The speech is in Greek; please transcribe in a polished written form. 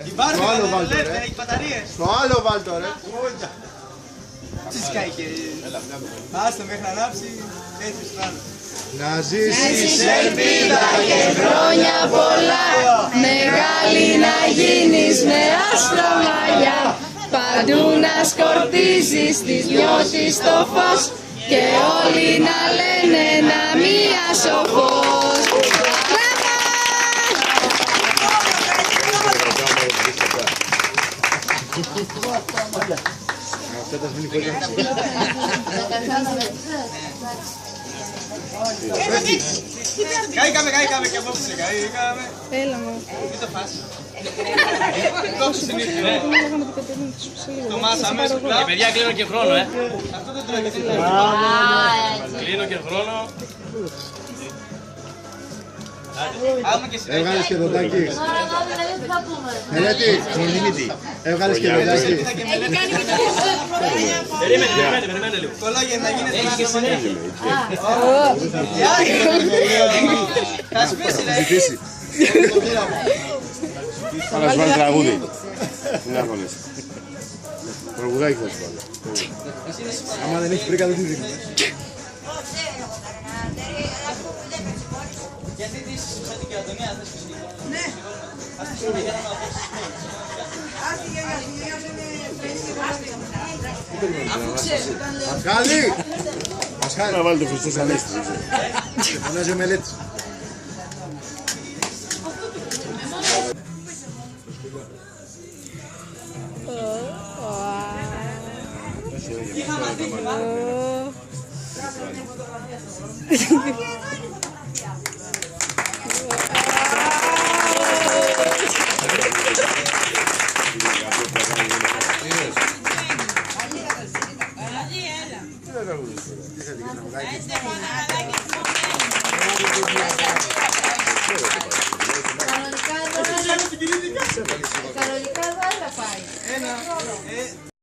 Στο άλλο βάλτο ρε. Στο άλλο βάλτο ρε. Τι σκάει και... Άστο μέχρι να ανάψει, έτσι στράτο. Να ζήσεις ελπίδα και χρόνια πολλά, μεγάλη να γίνεις με άσπρα μαλλιά, παντού να σκορπίζεις τις νιώσεις το φως και όλοι να λένε να μία σοφός. Καήκαμε και απόψε, καήκαμε. Έλα μου. Μην το φας. Τόσο συνήθως. Το μάσαμε στο κλαμπ. Παιδιά, κλείνω και χρόνο, Αυτό δεν τρώγεται. Κλείνω και χρόνο. Άμα και συνέχεια. Έβγαλες και δοντάκι. Τώρα δηλαδή τι θα πούμε. Μελέτη. Έβγαλες και δοντάκι. Περιμένετε λίγο. Κολόγια να γίνεται Έχει και συνέχεια. Θα σπίσει ρε. Ζητήσει. Θα σου βάλει τραγούδι. Δεν αγώνες. Τραγουδάκι θα σου βάλω. Άμα δεν έχει πρίκα δεν τη δίνει. Γιατί τις σαν την Κερατονία θες φυσικό. Ναι. Ας τις πηγαίνουμε από Ασχάλη! Ασχάλη! Να βάλει το Χριστός Ανέστη. Φωνάζει ο Μελέτης. είχαμε αντίχημα. Κανονικά εδώ έλα πάει.